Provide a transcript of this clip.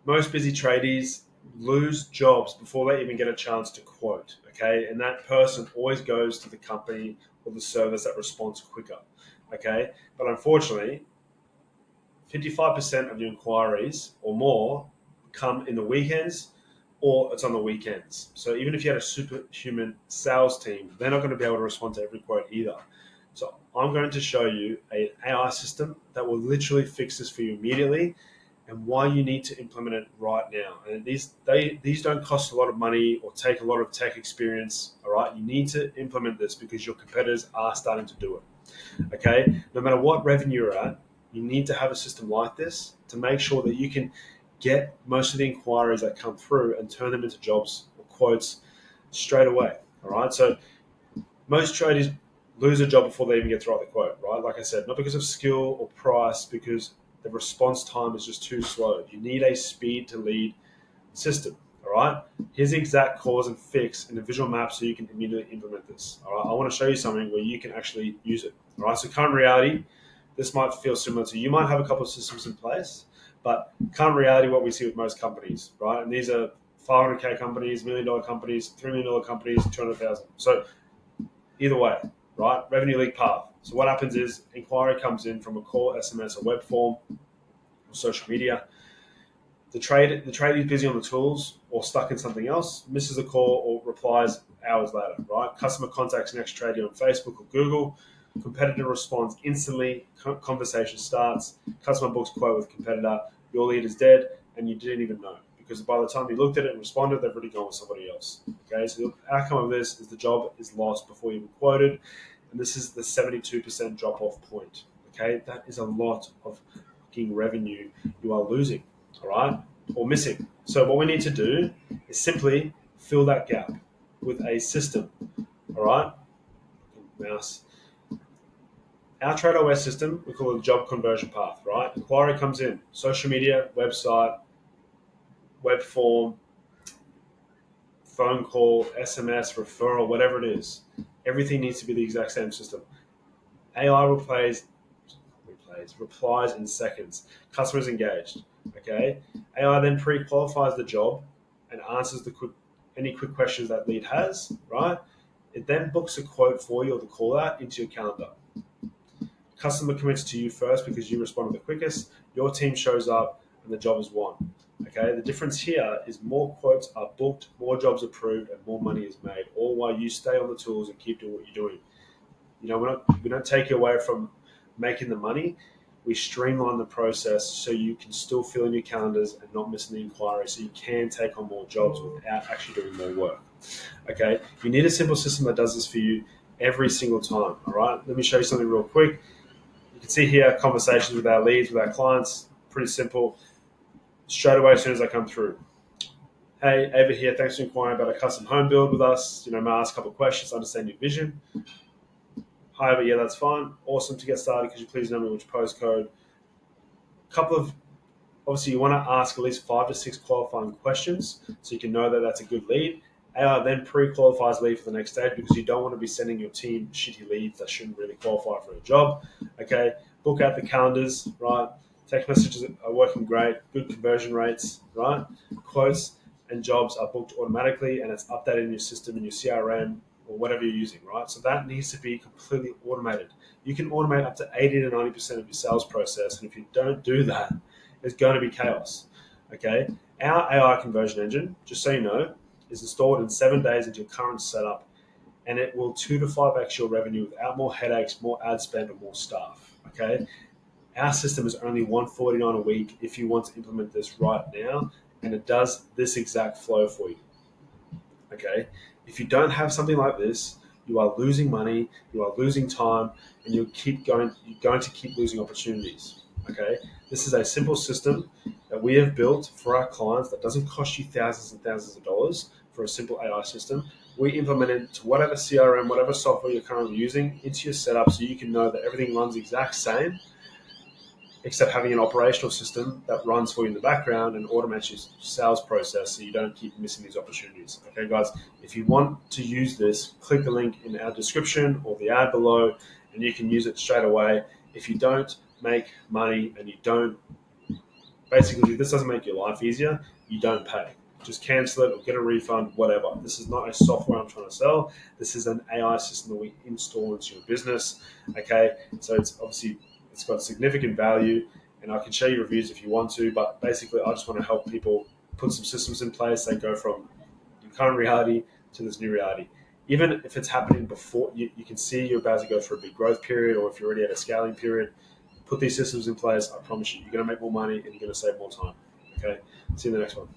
most busy tradies lose jobs before they even get a chance to quote. Okay, and that person always goes to the company or the service that responds quicker. Okay, but unfortunately, 55% of your inquiries or more come in the weekends or it's on the weekends. So even if you had a superhuman sales team, they're not going to be able to respond to every quote either. So I'm going to show you an AI system that will literally fix this for you immediately and why you need to implement it right now. And these don't cost a lot of money or take a lot of tech experience. All right, you need to implement this because your competitors are starting to do it. Okay, no matter what revenue you're at, you need to have a system like this to make sure that you can get most of the inquiries that come through and turn them into jobs or quotes straight away. All right, so most traders lose a job before they even get to write the quote, right? Like I said, not because of skill or price, because the response time is just too slow. You need a speed to lead system. All right. Here's the exact cause and fix in a visual map so you can immediately implement this. All right. I want to show you something where you can actually use it. All right. So current reality, this might feel similar to you might have a couple of systems in place, but current reality, what we see with most companies, right? And these are 500K companies, $1 million companies, $3 million companies, 200,000. So either way, right? Revenue leak path. So what happens is inquiry comes in from a call, SMS, a web form, or social media. The tradie is busy on the tools or stuck in something else, misses a call or replies hours later, right? Customer contacts next tradie on Facebook or Google. Competitor responds instantly. Conversation starts. Customer books quote with competitor. Your lead is dead and you didn't even know because by the time you looked at it and responded, they've already gone with somebody else. Okay, so the outcome of this is the job is lost before you even quoted, and this is the 72% drop off point. Okay, that is a lot of fucking revenue you are losing. All right, or missing. So what we need to do is simply fill that gap with a system. All right, mouse. Our TradeOS system, we call it the job conversion path. Right, inquiry comes in, social media, website, web form, phone call, SMS, referral, whatever it is. Everything needs to be the exact same system. AI replies in seconds. Customers engaged. Okay. AI then pre-qualifies the job and answers any quick questions that lead has. Right. It then books a quote for you or the call out into your calendar. Customer commits to you first because you responded the quickest. Your team shows up and the job is won. Okay. The difference here is more quotes are booked, more jobs approved, and more money is made. All while you stay on the tools and keep doing what you're doing. You know, we don't take you away from making the money. We streamline the process so you can still fill in your calendars and not miss the inquiry, so you can take on more jobs without actually doing more work. Okay, you need a simple system that does this for you every single time. All right, let me show you something real quick. You can see here conversations with our leads, with our clients. Pretty simple. Straight away, as soon as I come through. Hey, Ava here. Thanks for inquiring about a custom home build with us. You know, may I ask a couple of questions, understand your vision. However, yeah, that's fine. Awesome to get started. Could you please know me which postcode? Couple of Obviously you want to ask at least 5 to 6 qualifying questions so you can know that that's a good lead. AI then pre-qualifies lead for the next stage because you don't want to be sending your team shitty leads that shouldn't really qualify for a job. Okay, book out the calendars, right? Text messages are working great, good conversion rates, right? Quotes and jobs are booked automatically and it's updated in your system in your CRM or whatever you're using, right? So that needs to be completely automated. You can automate up to 80 to 90% of your sales process, and if you don't do that, it's going to be chaos. Okay, our AI conversion engine, just so you know, is installed in 7 days into your current setup, and it will 2 to 5x your revenue without more headaches, more ad spend, or more staff. Okay, our system is only $149 a week if you want to implement this right now, and it does this exact flow for you. Okay, if you don't have something like this, you are losing money, you are losing time, and you're going to keep losing opportunities. Okay, this is a simple system that we have built for our clients that doesn't cost you thousands and thousands of dollars for a simple AI system. We implement it to whatever CRM, whatever software you're currently using into your setup so you can know that everything runs the exact same, except having an operational system that runs for you in the background and automates your sales process so you don't keep missing these opportunities. Okay, guys, if you want to use this, click the link in our description or the ad below and you can use it straight away. If you don't make money and you don't Basically, if this doesn't make your life easier, you don't pay. Just cancel it or get a refund, whatever. This is not a software I'm trying to sell. This is an AI system that we install into your business. Okay, so it's got significant value, and I can show you reviews if you want to. But basically, I just want to help people put some systems in place. They go from your current reality to this new reality. Even if it's happening before you can see you're about to go for a big growth period, or if you're already at a scaling period, put these systems in place. I promise you, you're going to make more money and you're going to save more time. Okay, see you in the next one.